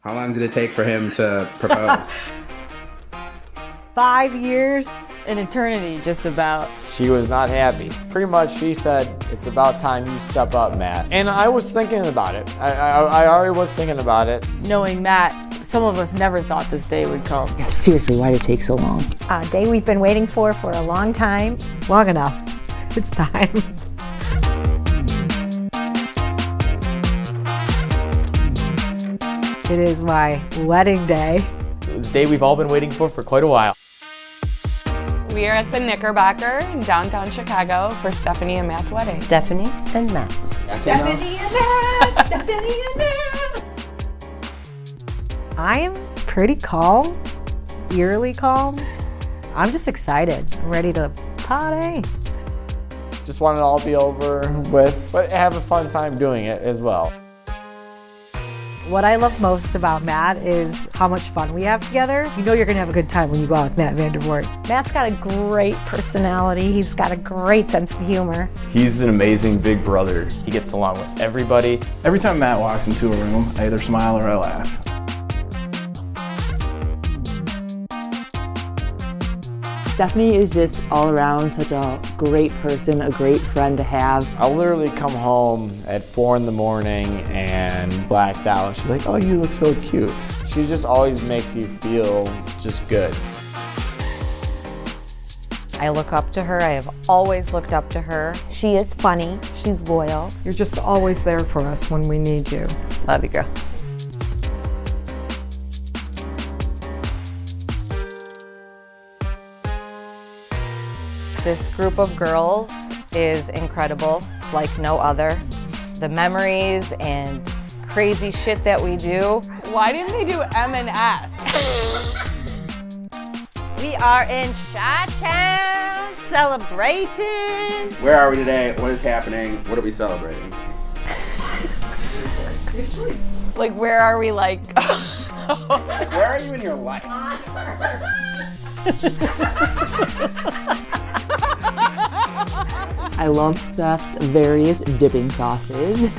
How long did it take for him to propose? 5 years, an eternity, just about. She was not happy. Pretty much she said, it's about time you step up, Matt. And I was thinking about it. I already was thinking about it. Knowing Matt, some of us never thought this day would come. Yeah, seriously, why did it take so long? A day we've been waiting for a long time. Long enough. It's time. It is my wedding day. The day we've all been waiting for quite a while. We are at the Knickerbocker in downtown Chicago for Stefani and Matt's wedding. Stephanie and Matt. Stefani and Matt! Stefani and Matt! I am pretty calm, eerily calm. I'm just excited. I'm ready to party. Just want it all to be over with, but have a fun time doing it as well. What I love most about Matt is how much fun we have together. You know you're gonna have a good time when you go out with Matt Vandervoort. Matt's got a great personality. He's got a great sense of humor. He's an amazing big brother. He gets along with everybody. Every time Matt walks into a room, I either smile or I laugh. Stephanie is just all around such a great person, a great friend to have. I'll literally come home at 4 in the morning and blacked out. She's like, oh, you look so cute. She just always makes you feel just good. I look up to her. I have always looked up to her. She is funny. She's loyal. You're just always there for us when we need you. Love you, girl. This group of girls is incredible, like no other. The memories and crazy shit that we do. Why didn't they do M and S? We are in Chi-Town celebrating. Where are we today? What is happening? What are we celebrating? Like, where are we, like? Where are you in your life? I love Steph's various dipping sauces.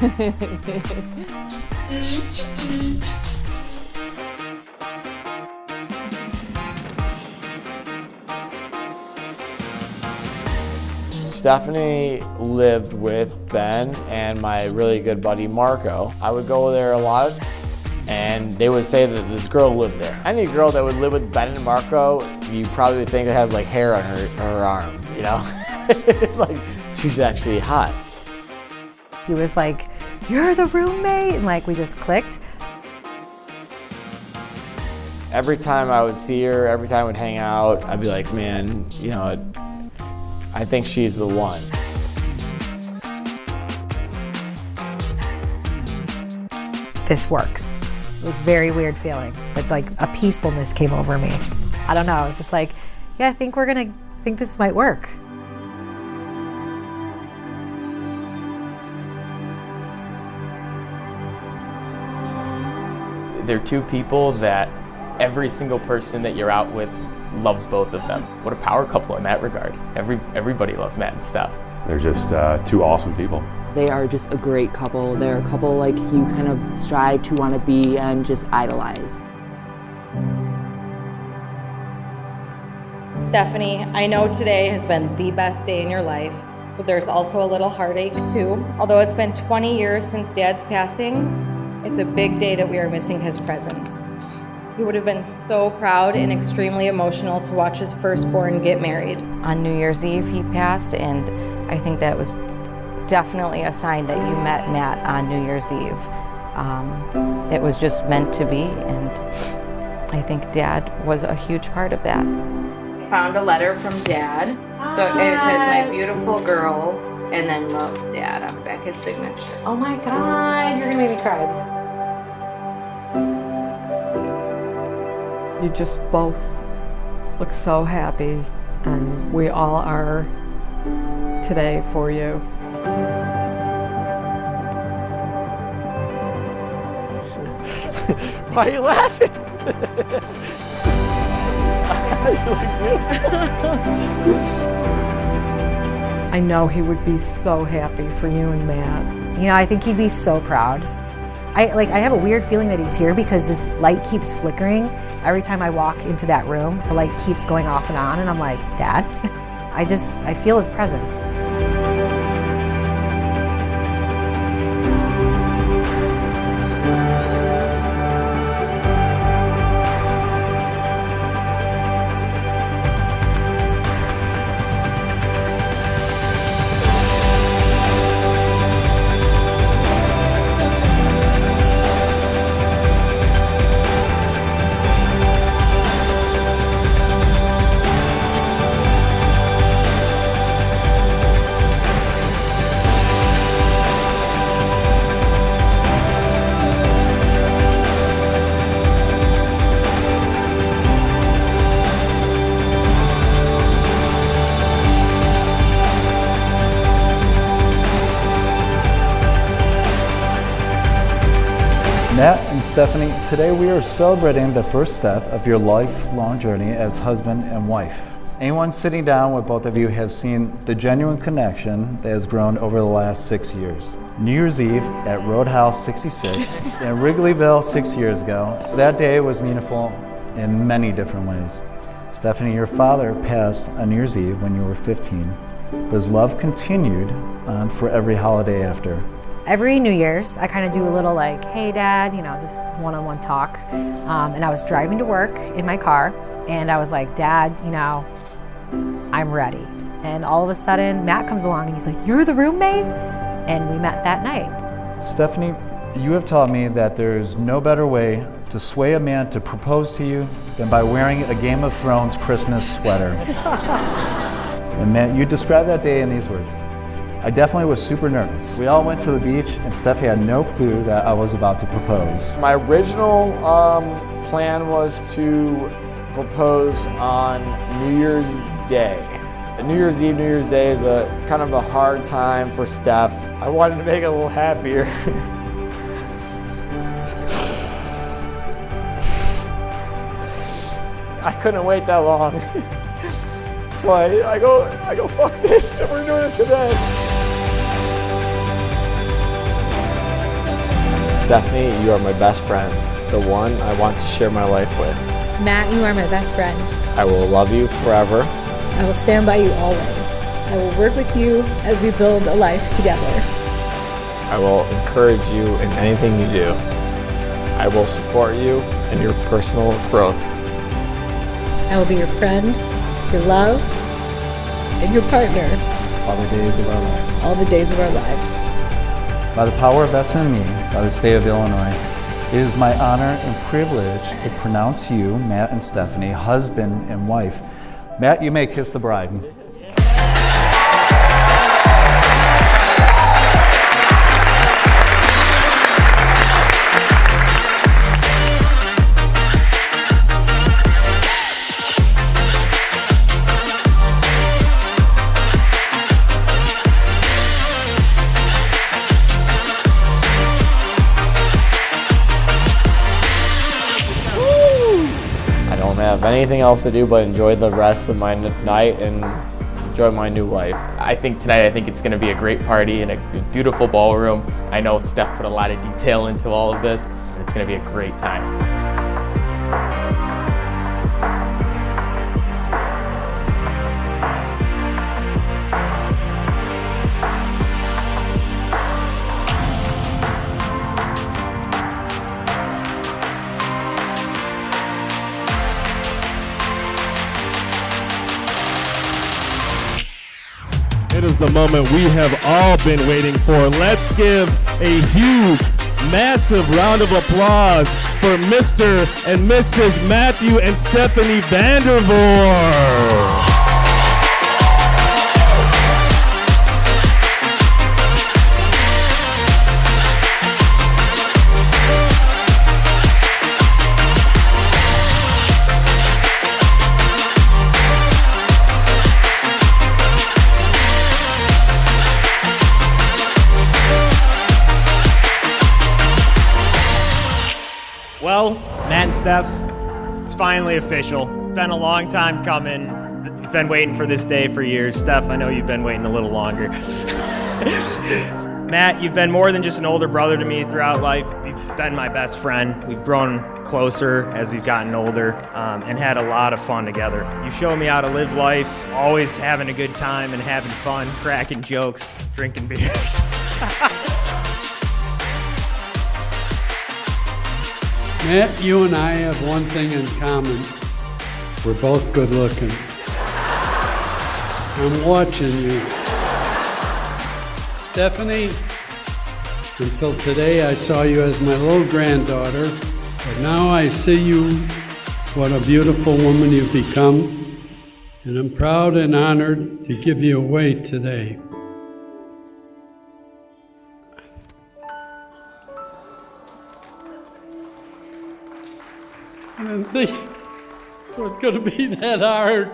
Stefani lived with Ben and my really good buddy Marco. I would go there a lot and they would say that this girl lived there. Any girl that would live with Ben and Marco, you probably would think it has like hair on her arms, you know? Like, she's actually hot. He was like, you're the roommate, and like we just clicked. Every time I would see her, every time we'd hang out, I'd be like, man, you know, I think she's the one. This works. It was a very weird feeling, but like a peacefulness came over me. I don't know, I was just like, yeah, I think this might work. They're two people that every single person that you're out with loves both of them. What a power couple in that regard. Everybody loves Matt and Steph. They're just two awesome people. They are just a great couple. They're a couple like you kind of strive to want to be and just idolize. Stephanie, I know today has been the best day in your life, but there's also a little heartache too. Although it's been 20 years since Dad's passing, it's a big day that we are missing his presence. He would have been so proud and extremely emotional to watch his firstborn get married. On New Year's Eve, he passed, and I think that was definitely a sign that you met Matt on New Year's Eve. It was just meant to be, and I think Dad was a huge part of that. I found a letter from Dad. So it says, my beautiful girls, and then love, Dad, on the back, his signature. Oh my God, you're gonna make me cry. You just both look so happy, and we all are today for you. Why are you laughing? I know he would be so happy for you and Matt. You know, I think he'd be so proud. I have a weird feeling that he's here because this light keeps flickering. Every time I walk into that room, the light keeps going off and on, and I'm like, Dad? I feel his presence. Matt and Stephanie, today we are celebrating the first step of your lifelong journey as husband and wife. Anyone sitting down with both of you has seen the genuine connection that has grown over the last 6 years. New Year's Eve at Roadhouse 66 in Wrigleyville 6 years ago. That day was meaningful in many different ways. Stephanie, your father passed on New Year's Eve when you were 15, but his love continued on for every holiday after. Every New Year's, I kind of do a little like, hey Dad, just one-on-one talk. And I was driving to work in my car, and I was like, Dad, I'm ready. And all of a sudden, Matt comes along and he's like, you're the roommate? And we met that night. Stephanie, you have taught me that there's no better way to sway a man to propose to you than by wearing a Game of Thrones Christmas sweater. And Matt, you described that day in these words. I definitely was super nervous. We all went to the beach and Steph had no clue that I was about to propose. My original plan was to propose on New Year's Day. New Year's Eve, New Year's Day is a kind of a hard time for Steph. I wanted to make it a little happier. I couldn't wait that long. So I go, fuck this, and we're doing it today. Stephanie, you are my best friend, the one I want to share my life with. Matt, you are my best friend. I will love you forever. I will stand by you always. I will work with you as we build a life together. I will encourage you in anything you do. I will support you in your personal growth. I will be your friend, your love, and your partner. All the days of our lives. All the days of our lives. By the power vested in me by the state of Illinois, it is my honor and privilege to pronounce you, Matt and Stephanie, husband and wife. Matt, you may kiss the bride. Have anything else to do but enjoy the rest of my night and enjoy my new life. I think it's going to be a great party in a beautiful ballroom. I know Steph put a lot of detail into all of this. It's going to be a great time. It is the moment we have all been waiting for. Let's give a huge, massive round of applause for Mr. and Mrs. Matthew and Stephanie Vandervoort. Well, Matt and Steph, it's finally official. Been a long time coming. Been waiting for this day for years. Steph, I know you've been waiting a little longer. Matt, you've been more than just an older brother to me throughout life. You've been my best friend. We've grown closer as we've gotten older and had a lot of fun together. You showed me how to live life, always having a good time and having fun, cracking jokes, drinking beers. Matt, you and I have one thing in common. We're both good looking. I'm watching you. Stefani, until today I saw you as my little granddaughter, but now I see you, what a beautiful woman you've become, and I'm proud and honored to give you away today. I didn't think this was going to be that hard.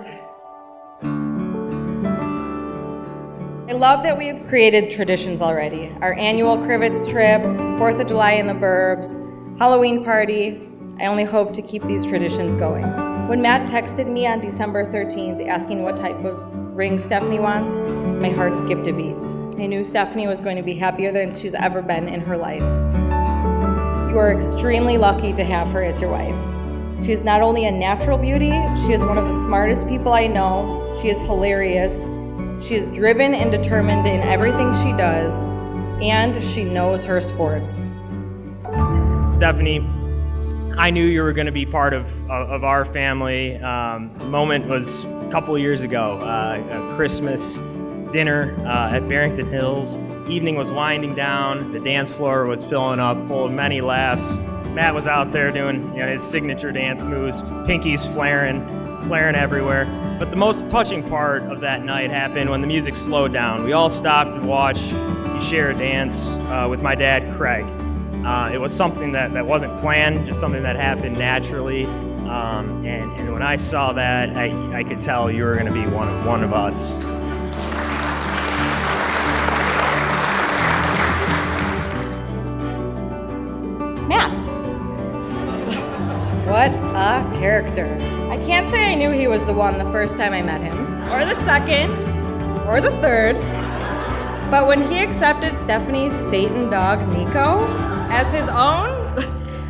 I love that we have created traditions already. Our annual Crivets trip, 4th of July in the Burbs, Halloween party. I only hope to keep these traditions going. When Matt texted me on December 13th asking what type of ring Stefani wants, my heart skipped a beat. I knew Stefani was going to be happier than she's ever been in her life. You are extremely lucky to have her as your wife. She is not only a natural beauty, she is one of the smartest people I know. She is hilarious. She is driven and determined in everything she does, and she knows her sports. Stefani, I knew you were going to be part of our family. The moment was a couple of years ago, a Christmas dinner at Barrington Hills. Evening was winding down. The dance floor was filling up, full of many laughs. Matt was out there doing his signature dance moves, pinkies flaring everywhere. But the most touching part of that night happened when the music slowed down. We all stopped and watched you share a dance with my dad, Craig. It was something that wasn't planned, just something that happened naturally. And when I saw that, I could tell you were going to be one of us. Matt. What a character. I can't say I knew he was the one the first time I met him, or the second, or the third. But when he accepted Stefani's Satan dog, Nico, as his own,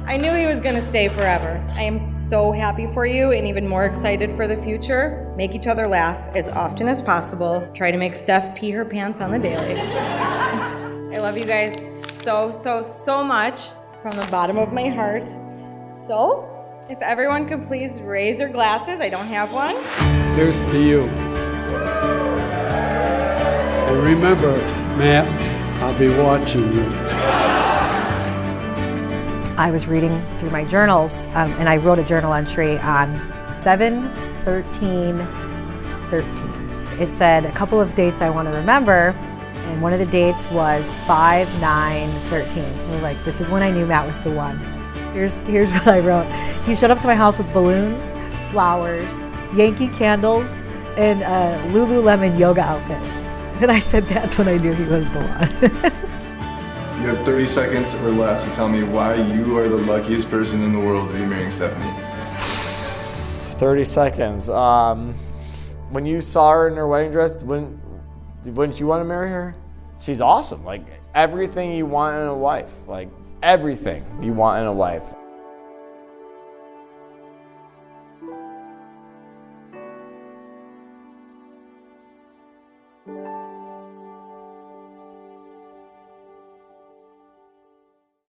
I knew he was gonna stay forever. I am so happy for you and even more excited for the future. Make each other laugh as often as possible. Try to make Steph pee her pants on the daily. I love you guys so, so, so much from the bottom of my heart. So, if everyone can please raise their glasses, I don't have one. Here's to you. And remember, Matt, I'll be watching you. I was reading through my journals, and I wrote a journal entry on 7/13/13. It said a couple of dates I want to remember, and one of the dates was 5/9/13. I was like, this is when I knew Matt was the one. Here's what I wrote. He showed up to my house with balloons, flowers, Yankee candles, and a Lululemon yoga outfit. And I said that's when I knew he was the one. You have 30 seconds or less to tell me why you are the luckiest person in the world to be marrying Stefani. 30 seconds. When you saw her in her wedding dress, wouldn't you want to marry her? She's awesome. Like everything you want in a wife. Like everything you want in a wife.